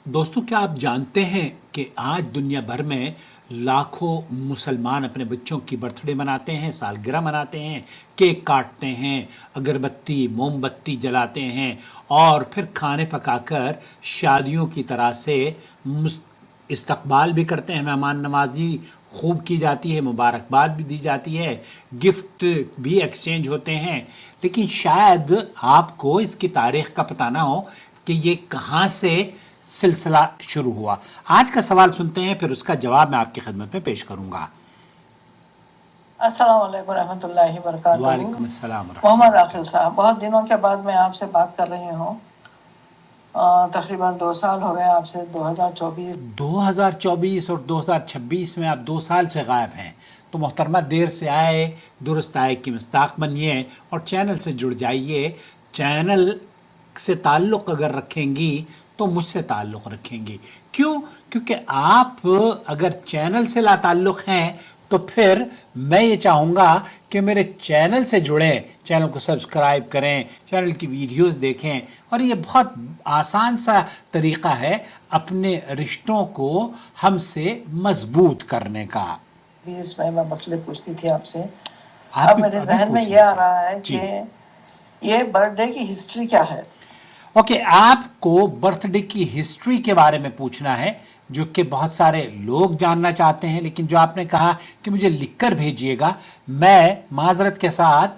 दोस्तों, क्या आप जानते हैं कि आज दुनिया भर में लाखों मुसलमान अपने बच्चों की बर्थडे मनाते हैं, सालगिरह मनाते हैं, केक काटते हैं, अगरबत्ती मोमबत्ती जलाते हैं और फिर खाने पकाकर शादियों की तरह से इस्तकबाल भी करते हैं। मेहमान नवाजी खूब की जाती है, मुबारकबाद भी दी जाती है, गिफ्ट भी एक्सचेंज होते हैं। लेकिन शायद आपको इसकी तारीख का पता ना हो कि ये कहाँ से सिलसिला शुरू हुआ। आज का सवाल सुनते हैं, फिर उसका जवाब मैं आपकी खिदमत में पेश करूंगा। अस्सलाम वालेकुम रहमतुल्लाहि बरकातहू। वालेकुम अस्सलाम। मोहम्मद आकिल साहब, बहुत दिनों के बाद मैं आपसे बात कर रही हूँ। तकरीबन 2 साल हो गए आपसे। 2024 और 2026 में आप 2 साल से गायब हैं। तो मोहतरमा, देर से आए दुरुस्त आए की मिस्ताक बनिए और चैनल से जुड़ जाइए। चैनल से ताल्लुक़ अगर रखेंगी तो मुझसे ताल्लुक़ रखेंगी। क्यों? क्योंकि आप अगर चैनल से ला ताल्लुक़ हैं तो फिर मैं ये चाहूँगा कि मेरे चैनल से जुड़ें, चैनल को सब्सक्राइब करें, चैनल की वीडियोस देखें। और ये बहुत आसान सा तरीक़ा है अपने रिश्तों को हमसे मजबूत करने का। बीच में मैं मसले पूछती थी आपसे। आप अब मेरे जहन में ये आ रहा है कि ये बर्थडे की हिस्ट्री क्या है। ओके, आपको बर्थडे की हिस्ट्री के बारे में पूछना है, जो कि बहुत सारे लोग जानना चाहते हैं। लेकिन जो आपने कहा कि मुझे लिखकर भेजिएगा, मैं माजरत के साथ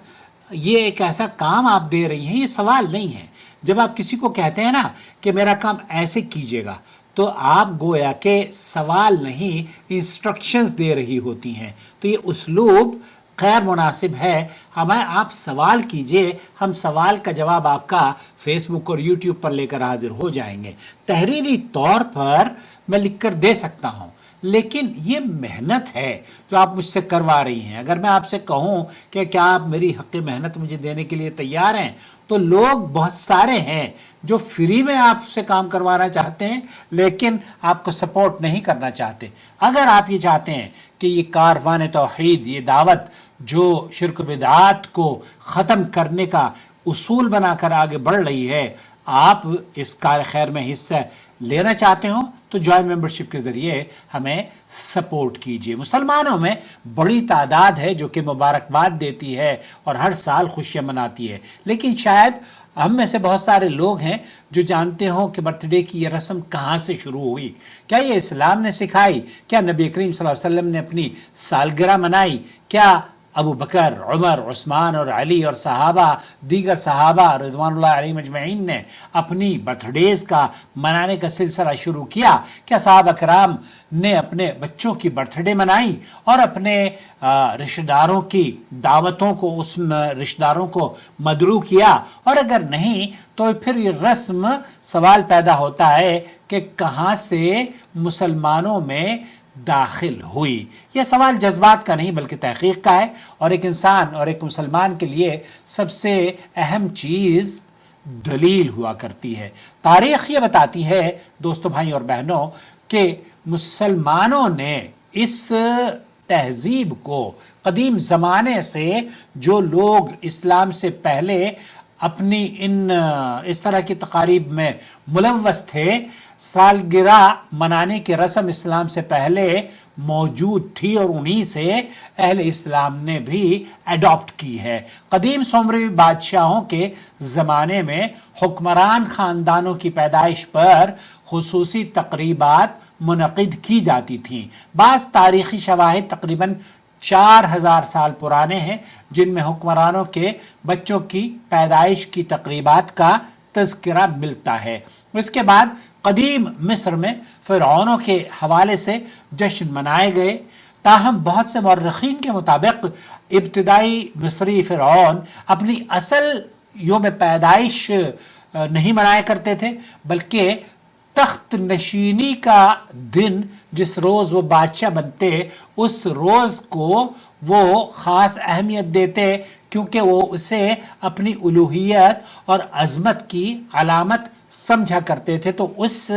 ये एक ऐसा काम आप दे रही हैं, ये सवाल नहीं है। जब आप किसी को कहते हैं ना कि मेरा काम ऐसे कीजिएगा, तो आप गोया के सवाल नहीं इंस्ट्रक्शंस दे रही होती हैं। तो ये उसलूब खैर मुनासिब है। हमें आप सवाल कीजिए, हम सवाल का जवाब आपका फेसबुक और यूट्यूब पर लेकर हाजिर हो जाएंगे। तहरीरी तौर पर मैं लिखकर दे सकता हूँ, लेकिन ये मेहनत है जो आप मुझसे करवा रही हैं। अगर मैं आपसे कहूँ कि क्या आप मेरी हक़ मेहनत मुझे देने के लिए तैयार हैं, तो लोग बहुत सारे हैं जो फ्री में आपसे काम करवाना चाहते हैं, लेकिन आपको सपोर्ट नहीं करना चाहते। अगर आप ये चाहते हैं कि ये कारवान तौहीद, ये दावत जो शिर्क बिदआत को ख़त्म करने का उसूल बनाकर आगे बढ़ रही है, आप इस कार खैर में हिस्सा लेना चाहते हो, तो ज्वाइन मेंबरशिप के ज़रिए हमें सपोर्ट कीजिए। मुसलमानों में बड़ी तादाद है जो कि मुबारकबाद देती है और हर साल खुशियाँ मनाती है। लेकिन शायद हम में से बहुत सारे लोग हैं जो जानते हो कि बर्थडे की ये रस्म कहाँ से शुरू हुई। क्या ये इस्लाम ने सिखाई? क्या नबी करीम सल्लल्लाहु अलैहि वसल्लम ने अपनी सालगिरह मनाई? क्या अबू बकर, उमर, उस्मान और अली और सहाबा, दीगर सहाबा रिज़वानुल्लाह अलैहिम अजमईन ने अपनी बर्थडेज का मनाने का सिलसिला शुरू किया? क्या सहाबा कराम ने अपने बच्चों की बर्थडे मनाई और अपने रिश्तेदारों की दावतों को, उस रिश्तेदारों को मदरू किया? और अगर नहीं तो फिर ये रस्म सवाल पैदा होता है कि कहाँ से मुसलमानों में दाखिल हुई। यह सवाल जज्बात का नहीं बल्कि तहकीक का है। और एक इंसान और एक मुसलमान के लिए सबसे अहम चीज़ दलील हुआ करती है। तारीख़ ये बताती है दोस्तों, भाई और बहनों, कि मुसलमानों ने इस तहजीब को कदीम ज़माने से, जो लोग इस्लाम से पहले अपनी इस तरह की तकारीब में मुलव्वस थे, सालगिरह मनाने की रस्म इस्लाम से पहले मौजूद थी और उन्हीं से अहले इस्लाम ने भी अडॉप्ट की है। कदीम सोमरवी बादशाहों के ज़माने में हुक्मरान ख़ानदानों की पैदाइश पर खुसूसी तकरीबात मुनक़िद की जाती थीं। बाज़ तारीख़ी शवाहिद तकरीबन 4000 साल पुराने हैं, जिनमें हुक्मरानों के बच्चों की पैदाइश की तकरीबात का तज़किरा मिलता है। इसके बाद कदीम मिस्र में फ़िरऔनों के हवाले से जश्न मनाए गए। ताहम बहुत से मौर्रिखीन के मुताबिक इब्तिदाई मिस्री फ़िरऔन अपनी असल योम पैदाइश नहीं मनाया करते थे, बल्कि तख्त नशीनी का दिन, जिस रोज़ वो बादशाह बनते, उस रोज़ को वो ख़ास अहमियत देते, क्योंकि वो उसे अपनी उलूहियत और अज़मत की अलामत समझा करते थे। तो उस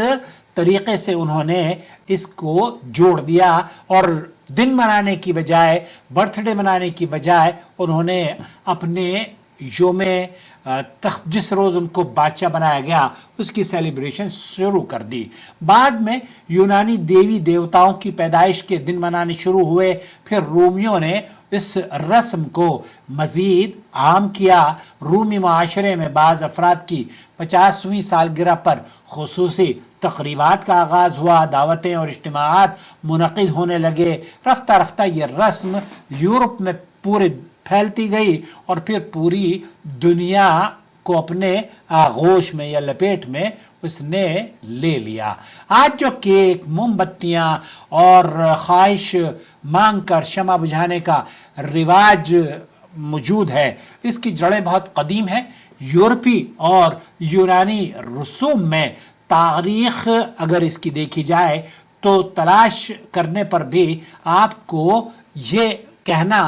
तरीक़े से उन्होंने इसको जोड़ दिया और दिन मनाने की बजाय, बर्थडे मनाने की बजाय, उन्होंने अपने یوم تخت جس روز ان کو بادشاہ بنایا گیا اس کی سیلیبریشن شروع کر دی. بعد میں یونانی دیوی دیوتاؤں کی پیدائش کے دن منانے شروع ہوئے. پھر رومیوں نے اس رسم کو مزید عام کیا. رومی معاشرے میں بعض افراد کی 50ویں سالگرہ پر خصوصی تقریبات کا آغاز ہوا. دعوتیں اور اجتماعات منعقد ہونے لگے. رفتہ رفتہ یہ رسم یورپ میں پورے پھیلتی گئی اور پھر پوری دنیا کو اپنے آغوش میں یا لپیٹ میں اس نے لے لیا. آج جو کیک، موم بتیاں اور خواہش مانگ کر شمع بجھانے کا رواج موجود ہے، اس کی جڑیں بہت قدیم ہیں. یورپی اور یونانی رسوم میں تاریخ اگر اس کی دیکھی جائے تو تلاش کرنے پر بھی آپ کو یہ کہنا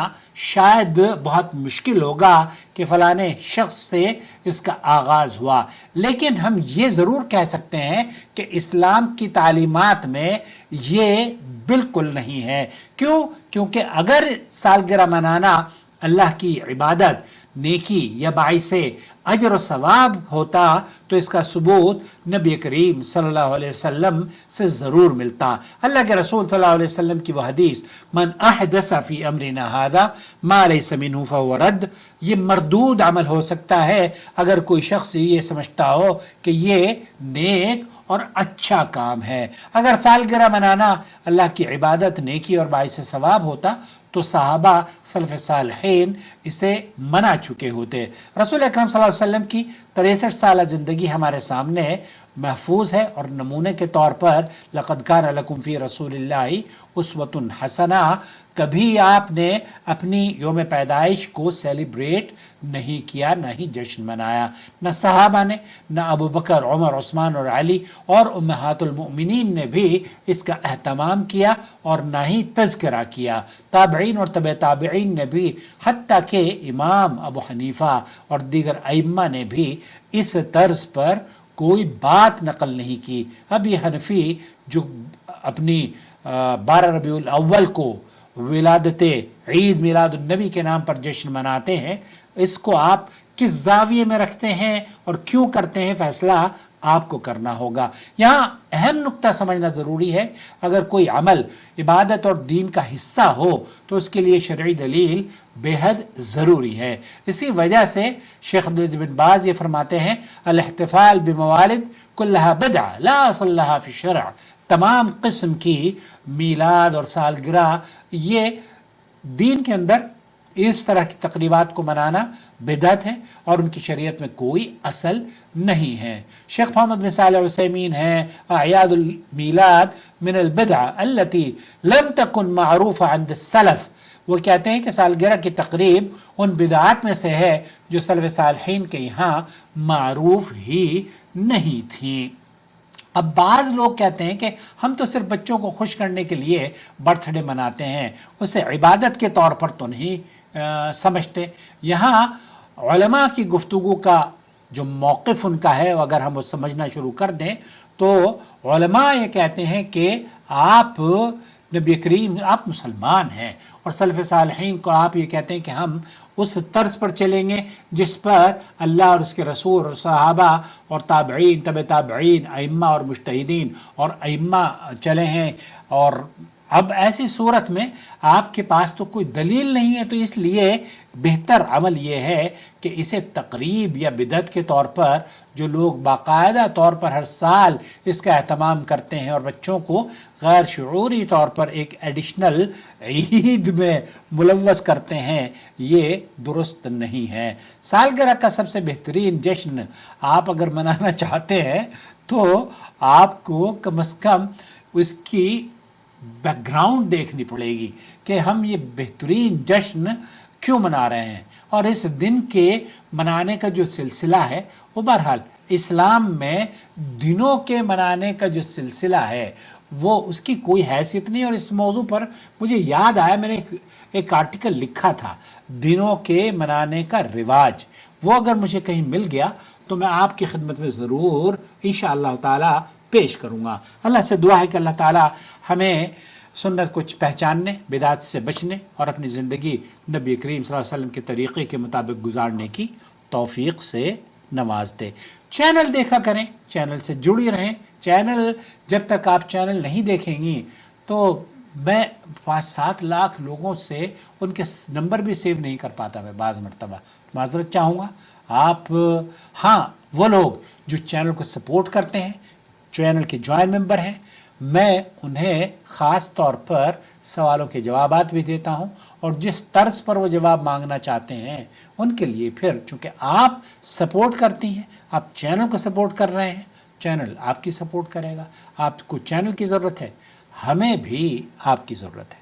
شاید بہت مشکل ہوگا کہ فلانے شخص سے اس کا آغاز ہوا. لیکن ہم یہ ضرور کہہ سکتے ہیں کہ اسلام کی تعلیمات میں یہ بالکل نہیں ہے. کیوں؟ کیونکہ اگر سالگرہ منانا اللہ کی عبادت، نیکی یا باعث اجر و ثواب ہوتا تو اس کا ثبوت نبی کریم صلی اللہ علیہ وسلم سے ضرور ملتا. اللہ کے رسول صلی اللہ علیہ وسلم کی وہ حدیث من احدث فی امرنا ھذا ما لیس منہ فہو رد، یہ مردود عمل ہو سکتا ہے اگر کوئی شخص یہ سمجھتا ہو کہ یہ نیک اور اچھا کام ہے. اگر سالگرہ منانا اللہ کی عبادت، نیکی اور باعث ثواب ہوتا تو صحابہ سلف صالحین اسے منا چکے ہوتے. رسول اکرم صلی اللہ علیہ وسلم کی 63 سالہ زندگی ہمارے سامنے محفوظ ہے اور نمونے کے طور پر لقد کان لکم فی رسول اللہ اسوۃ حسنہ. کبھی آپ نے اپنی یوم پیدائش کو سیلیبریٹ نہیں کیا، نہ ہی جشن منایا. نہ صحابہ نے، نہ ابو بکر، عمر، عثمان اور علی اور امہات المؤمنین نے بھی اس کا اہتمام کیا اور نہ ہی تذکرہ کیا. تابعین اور تبع تابعین نے بھی، حتیٰ کہ امام ابو حنیفہ اور دیگر ائمہ نے بھی اس طرز پر کوئی بات نقل نہیں کی. اب یہ حنفی جو اپنی 12 ربیع الاول کو ولادت عید میلاد النبی کے نام پر جشن مناتے ہیں، اس کو آپ کس زاویے میں رکھتے ہیں اور کیوں کرتے ہیں، فیصلہ آپ کو کرنا ہوگا. یہاں اہم نقطہ سمجھنا ضروری ہے، اگر کوئی عمل عبادت اور دین کا حصہ ہو تو اس کے لیے شرعی دلیل بے حد ضروری ہے. اسی وجہ سے شیخ عبدالعزیز بن باز یہ فرماتے ہیں الاحتفال بموالد کلھا بدعہ لا اصل لھا فی الشرع. تمام قسم کی میلاد اور سالگرہ یہ دین کے اندر اس طرح کی تقریبات کو منانا بدعت ہے اور ان کی شریعت میں کوئی اصل نہیں ہے. شیخ محمد بن صالح العثیمین ہیں اعیاد المیلاد من البدع التي لم تكن معروفة عند السلف. وہ کہتے ہیں کہ سالگرہ کی تقریب ان بدعات میں سے ہے جو سلف صالحین کے یہاں معروف ہی نہیں تھی. اب بعض لوگ کہتے ہیں کہ ہم تو صرف بچوں کو خوش کرنے کے لیے برتھ ڈے مناتے ہیں، اسے عبادت کے طور پر تو نہیں سمجھتے. یہاں علماء کی گفتگو کا جو موقف ان کا ہے اگر ہم وہ سمجھنا شروع کر دیں تو علماء یہ کہتے ہیں کہ آپ نبی کریم، آپ مسلمان ہیں اور سلف صالحین کو آپ یہ کہتے ہیں کہ ہم اس طرز پر چلیں گے جس پر اللہ اور اس کے رسول اور صحابہ اور تابعین، تبع تابعین، ائمہ اور مجتہدین اور ائمہ چلے ہیں. اور اب ایسی صورت میں آپ کے پاس تو کوئی دلیل نہیں ہے، تو اس لیے بہتر عمل یہ ہے کہ اسے تقریب یا بدعت کے طور پر جو لوگ باقاعدہ طور پر ہر سال اس کا اہتمام کرتے ہیں اور بچوں کو غیر شعوری طور پر ایک ایڈیشنل عید میں ملوث کرتے ہیں، یہ درست نہیں ہے. سالگرہ کا سب سے بہترین جشن آپ اگر منانا چاہتے ہیں تو آپ کو کم از کم اس کی بیک گراؤنڈ دیکھنی پڑے گی کہ ہم یہ بہترین جشن کیوں منا رہے ہیں. اور اس دن کے منانے کا جو سلسلہ ہے وہ بہرحال اسلام میں دنوں کے منانے کا جو سلسلہ ہے وہ اس کی کوئی حیثیت نہیں. اور اس موضوع پر مجھے یاد آیا، میں نے ایک آرٹیکل لکھا تھا دنوں کے منانے کا رواج. وہ اگر مجھے کہیں مل گیا تو میں آپ کی خدمت میں ضرور انشاءاللہ تعالی پیش کروں گا. اللہ سے دعا ہے کہ اللہ تعالی ہمیں सुन्नत को पहचानने, बिदात से बचने और अपनी ज़िंदगी नबी करीम सल्लल्लाहु अलैहि वसल्लम के तरीक़े के मुताबिक गुजारने की तौफीक से नवाज दे। चैनल देखा करें, चैनल से जुड़ी रहें। चैनल जब तक आप चैनल नहीं देखेंगी तो मैं 5-7 लाख लोगों से उनके नंबर भी सेव नहीं कर पाता मैं बाज़ मरतबा। माज़रत चाहूँगा आप, हाँ वो लोग जो चैनल को सपोर्ट करते हैं, चैनल के जॉइन मेंबर हैं, मैं उन्हें ख़ास तौर पर सवालों के जवाबात भी देता हूं और जिस तर्ज पर वो जवाब मांगना चाहते हैं उनके लिए फिर चूंकि आप सपोर्ट करती हैं, आप चैनल को सपोर्ट कर रहे हैं, चैनल आपकी सपोर्ट करेगा। आपको चैनल की ज़रूरत है, हमें भी आपकी ज़रूरत है।